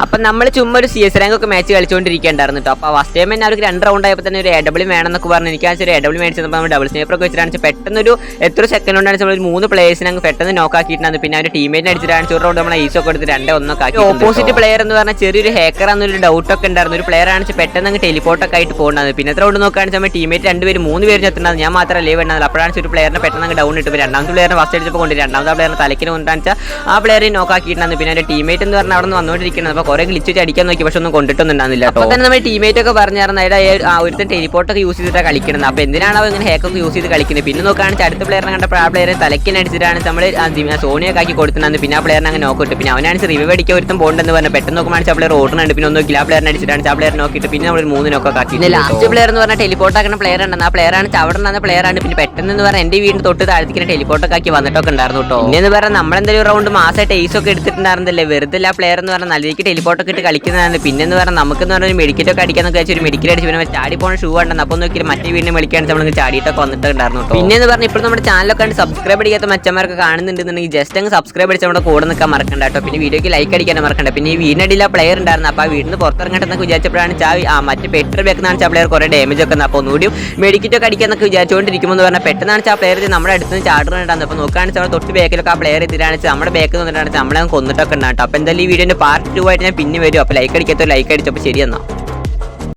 അപ്പം നമ്മൾ ചുമ്മാ ഒരു CS റാങ്ക് ഒക്കെ മാച്ച് കളിച്ചുകൊണ്ടിരിക്കേണ്ടായിരുന്നു കേട്ടോ. അപ്പോൾ ഫസ്റ്റ് ടൈം തന്നെ അവർക്ക് 2 റൗണ്ട് ആയപ്പോൾ തന്നെ ഒരു AW വേണമെന്നൊക്കെ പറഞ്ഞു. എനിക്ക് ഒരു AW മേടിച്ചപ്പോൾ നമ്മൾ ഡബിൾ സ്നൈപ്പർ ഒക്കെ വെച്ചിട്ടാണ് പെട്ടെന്നൊരു എത്ര സെക്കൻഡ് കൊണ്ടാണ് നമ്മൾ 3 പ്ലേയേഴ്സിനെ അങ്ങ് പെട്ടെന്ന് നോക്കാക്കിയിട്ടാണ്. പിന്നെ അവരുടെ ടീമേറ്റിനെ അടിച്ചിട്ടാണ് ഒരു റൗണ്ട് നമ്മൾ ഈസൊക്കെ എടുത്ത് 2-1 ആക്കി. ഓപ്പോസിറ്റ് പ്ലെയർ എന്ന് പറഞ്ഞാൽ ചെറിയൊരു ഹേക്കർ എന്നൊരു ഡൗട്ട് ഒക്കെ ഉണ്ടായിരുന്നു. ഒരു പ്ലെയർ ആണെന്ന് പെട്ടെന്ന് അങ്ങ് ടെലിപ്പോർട്ടൊക്കെ ആയിട്ട് പോകുന്നത്. പിന്നെ റൗണ്ട് നോക്കുകയാണെന്ന് നമ്മൾ ടീമേറ്റ് 2 പേര് 3 പേര് ചെത്തുന്നത്. ഞാൻ മാത്രമല്ലേ വേണ്ടത്. അപ്പോഴാണ് ഒരു പ്ലെയറിനെ പെട്ടെന്ന് അങ്ങ് ഡൗൺ ഇട്ടു. രണ്ടാമത്തെ പ്ലെയറിനെ ഫസ്റ്റ് അടിച്ചപ്പോൾ കൊണ്ട് രണ്ടാമത്തെ പ്ലെയറിനെ തലക്കിന് കൊണ്ടാണെന്ന് വെച്ചാൽ ആ പ്ലെയറെ നോക്കാക്കിയിട്ടാണ്. പിന്നെ അവരുടെ ടീമേറ്റ് എന്ന് പറഞ്ഞാൽ അവിടെ നിന്ന് വന്നുകൊണ്ടിരിക്കുന്നത്. അപ്പോൾ കുറേ ഗ്ലിച്ച് വെച്ച് അടിക്കാൻ നോക്കി, പക്ഷെ ഒന്നും കൊണ്ടിട്ടൊന്നുണ്ടായിരുന്നില്ല. അപ്പോൾ തന്നെ നമ്മുടെ ടീമേറ്റ് ഒക്കെ പറഞ്ഞായിരുന്നു ഒരുത്തൻ ടെലിപ്പോർട്ടൊക്കെ യൂസ് ചെയ്തിട്ടാണ് കളിക്കുന്നത്. അപ്പോൾ എന്തിനാണ് അവർ ഇങ്ങനെ ഹേക്കൊക്കെ യൂസ് ചെയ്ത് കളിക്കുന്നത്? പിന്നെ നോക്കുകയാണെങ്കിൽ അടുത്ത പ്ലെയറിനെ കണ്ടപ്പോൾ ആ പ്ലെയറെ തലക്കിനടിച്ചിട്ടാണ് നമ്മൾ സോണിയൊക്കെ ആക്കി കൊടുത്തിട്ടുണ്ട്. പിന്നെ ആ പ്ലെയറിനെ അങ്ങനെ നോക്കിയിട്ട് പിന്നെ അവനാണ് റിവ്യൂ അടിക്കാൻ ഒരുത്തം പോകണ്ടെന്ന് പറഞ്ഞാൽ പെട്ടെന്ന് നോക്കുമ്പോൾ ആ പ്ലെയർ ഓടുന്നുണ്ട്. പിന്നെ ഒന്നും ആ പ്ലെയറിനെ അടിച്ചിട്ടാണ് ആ പ്ലെയർ നോക്കിയിട്ട് പിന്നെ നമ്മൾ 3 നോക്കൊക്കെ ആക്കി. ലാസ്റ്റ് പ്ലെയർ എന്ന് പറഞ്ഞാൽ ടെലിപ്പോർട്ട് ആക്കുന്ന പ്ലെയർ ഉണ്ടെന്ന്. ആ പ്ലെയറാണ് അവിടെ നിന്ന പ്ലെയറാണ്. പിന്നെ പെട്ടെന്ന് പറഞ്ഞാൽ എൻ്റെ വീടിന് തൊട്ട് താഴ്ത്തിക്കുന്ന ടെലിപ്പോർട്ടൊക്കെ ആക്കി വന്നിട്ടൊക്കെ ഉണ്ടായിരുന്നു കേട്ടോ. പിന്നെ പറഞ്ഞാൽ നമ്മളെന്തെങ്കിലും റൗണ്ട് മാസമായിട്ട് ഏസ് ഒക്കെ എടുത്തിട്ടുണ്ടായിരുന്നില്ലേ. വെറുതെ ആ പ്ലെയർ എന്ന് പറഞ്ഞാൽ നല്ല രീതിക്ക് ടെലിപ്പോർട്ടൊക്കെ ഇട്ട് കളിക്കുന്നതാണ്. പിന്നെ പറഞ്ഞാൽ നമുക്കെന്ന് പറഞ്ഞാൽ ഒരു മെഡിക്കറ്റൊക്കെ അടിക്കാന്നൊക്കെ വെച്ചാൽ ഒരു മെഡിക്കൽ അടിച്ച് പിന്നെ ചാടി പോകുന്ന ഷൂ ഉണ്ടെന്ന്. അപ്പോൾ നോക്കിയാൽ മറ്റേ വീടിനെ വിളിക്കാണ്ട് നമ്മൾ ചാടിയിട്ടൊക്കെ വന്നിട്ടുണ്ടായിരുന്നു കേട്ടോ. പിന്നെ പറഞ്ഞാൽ ഇപ്പോൾ നമ്മുടെ ചാനലൊക്കെ സബ്സ്ക്രൈബ് അടിക്കാത്ത മച്ചന്മാർക്ക് കാണുന്നുണ്ടെന്നുണ്ടെങ്കിൽ ജസ്റ്റ് അങ്ങ് സബ്സ്ക്രൈബ് അടിച്ച് നമ്മുടെ കൂടെ നിൽക്കാൻ മറക്കണ്ട കേട്ടോ. പിന്നെ വീഡിയോക്ക് ലൈക്ക് അടിക്കാൻ മറക്കണ്ട. പിന്നെ ഈ വീടിനടിയിൽ ആ പ്ലെയർ ഉണ്ടായിരുന്നു. അപ്പോൾ ആ വീടിന് പുറത്തിറങ്ങട്ടെന്നൊക്കെ വിചാരിച്ചപ്പോഴാണ് മറ്റേ പെട്രോൾ ബാക്കെന്നാണ് ആ പ്ലെയർ കുറേ ഡാമേജ് ഒക്കെ. അപ്പോൾ ഒന്നുകൂടി മെഡിക്കറ്റൊക്കെ അടിക്കാന്നൊക്കെ വിചാരിച്ചുകൊണ്ടിരിക്കുമ്പോൾ പറഞ്ഞാൽ പെട്ടെന്നാണ് ആ പ്ലെയർ നമ്മുടെ അടുത്ത് നിന്ന് ചാടുന്നുണ്ടായിരുന്നു. അപ്പോൾ നോക്കുകയാണെങ്കിൽ നമ്മൾ തൊട്ട് ബാക്കിലൊക്കെ ആ പ്ലെയർ എത്തിയിട്ടാണ് നമ്മുടെ ബാക്കിൽ നിന്നിട്ടാണ് നമ്മളെ കൊന്നിട്ടൊക്കെ ഉണ്ടാകും. അപ്പോൾ എന്തായാലും ഈ വീഡിയോൻ്റെ പാർട്ട് 2 ആയിട്ട് ഞാൻ പിന്നെ വരും. അപ്പോൾ ലൈക്ക് അടിക്കാത്ത ലൈക്ക് അടിച്ചപ്പോൾ ശരിയെന്നാ.